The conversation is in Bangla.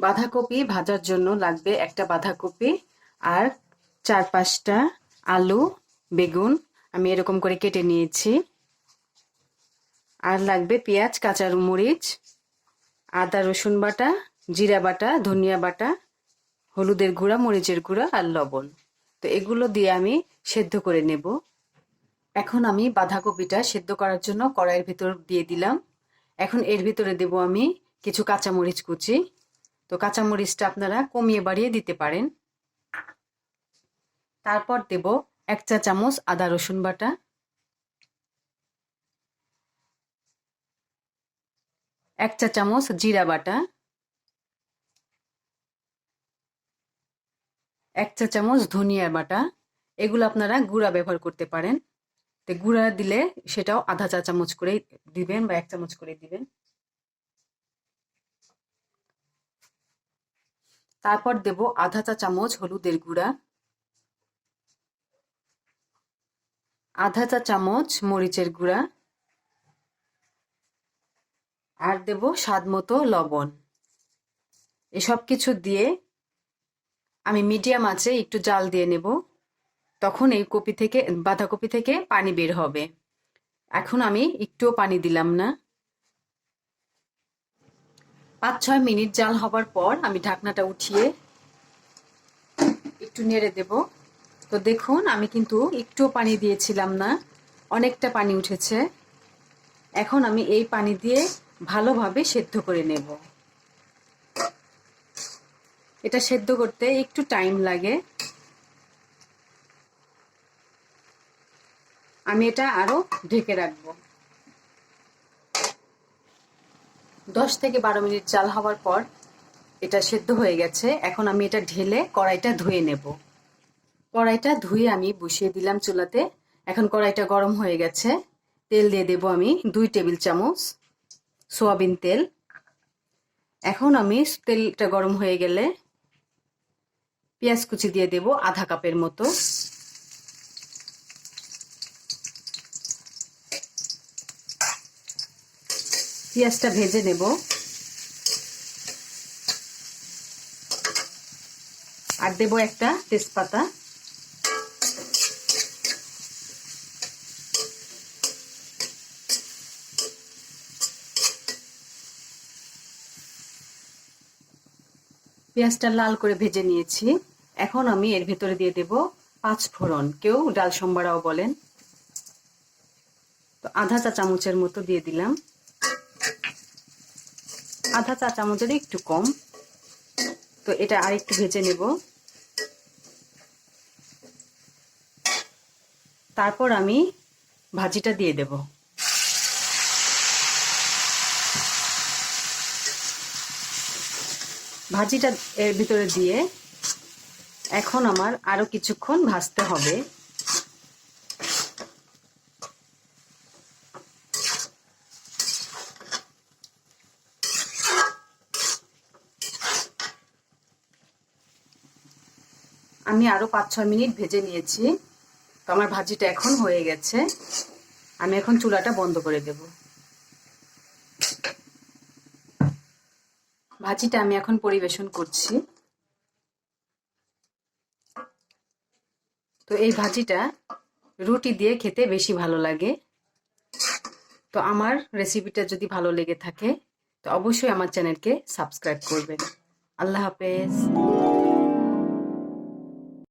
বাঁধাকপি ভাজার জন্য লাগবে একটা বাঁধাকপি আর 4-5টা আলু, বেগুন আমি এরকম করে কেটে নিয়েছি। আর লাগবে পেঁয়াজ, কাঁচা মরিচ, আদা রসুন বাটা, জিরা বাটা, ধনিয়া বাটা, হলুদের গুঁড়া, মরিচের গুঁড়া আর লবণ। তো এগুলো দিয়ে আমি সেদ্ধ করে নেব। এখন আমি বাঁধাকপিটা সেদ্ধ করার জন্য কড়াইয়ের ভিতর দিয়ে দিলাম। এখন এর ভিতরে দেব আমি কিছু কাঁচামরিচ কুচি। তো কাঁচামরিচটা আপনারা কমিয়ে বাড়িয়ে দিতে পারেন। তারপর দেব 1 চা চামচ আদা রসুন বাটা, 1 চা চামচ জিরা বাটা, 1 চা চামচ ধনিয়া বাটা। এগুলো আপনারা গুঁড়া ব্যবহার করতে পারেন। তো গুঁড়া দিলে সেটাও আধা চা চামচ করে দিবেন বা 1 চামচ করে দিবেন। তারপর দেব আধা চা চামচ হলুদের গুঁড়া, আধা চা চামচ মরিচের গুঁড়া আর দেব স্বাদ মতো লবণ। এসব কিছু দিয়ে আমি মিডিয়াম আঁচে একটু জাল দিয়ে নেব। তখন এই বাঁধাকপি থেকে পানি বের হবে। এখন আমি একটুও পানি দিলাম না। 5-6 মিনিট জাল হবার পর আমি ঢাকনাটা উঠিয়ে একটু নেড়ে দেব। তো দেখুন আমি কিন্তু একটুও পানি দিয়েছিলাম না, অনেকটা পানি উঠেছে। এখন আমি এই পানি দিয়ে ভালোভাবে সেদ্ধ করে নেব। এটা সেদ্ধ করতে একটু টাইম লাগে। আমি এটা আরো ঢেকে রাখবো। 10 থেকে 12 মিনিট জাল হওয়ার পর এটা সেদ্ধ হয়ে গেছে। এখন আমি এটা ঢেলে কড়াইটা ধুয়ে নেব। কড়াইটা ধুয়ে আমি বসিয়ে দিলাম চুলাতে। এখন কড়াইটা গরম হয়ে গেছে। তেল দিয়ে দেব আমি 2 টেবিল চামচ সয়াবিন তেল। এখন আমি তেলটা গরম হয়ে গেলে পেঁয়াজ কুচি দিয়ে দেব আধা কাপের মতো। পেঁয়াজটা ভেজে নেব। আর দেব একটা তেজপাতা। পেঁয়াজটা লাল করে ভেজে নিয়েছি। এখন আমি এর ভেতরে দিয়ে দেব 5 ফোড়ন, কেউ ডাল সম্বারাও বলেন। তো আধা চা চামচের মতো দিয়ে দিলাম, আধা চা চামচের একটু কম। তো এটা আর একটু ভেজে নেব। তারপর আমি ভাজিটা দিয়ে দেব। ভাজিটা এর ভিতরে দিয়ে এখন আমার আরো কিছুক্ষণ ভাজতে হবে। আমি আরো 5-6 মিনিট ভেজে নিয়েছি। তো আমার ভাজিটা এখন হয়ে গেছে। আমি এখন চুলাটা বন্ধ করে দেব। ভাজিটা আমি এখন পরিবেশন করছি। তো এই ভাজিটা রুটি দিয়ে খেতে বেশি ভালো লাগে। তো আমার রেসিপিটা যদি ভালো লেগে থাকে তো অবশ্যই আমার চ্যানেলকে সাবস্ক্রাইব করবেন। আল্লাহ হাফেজ।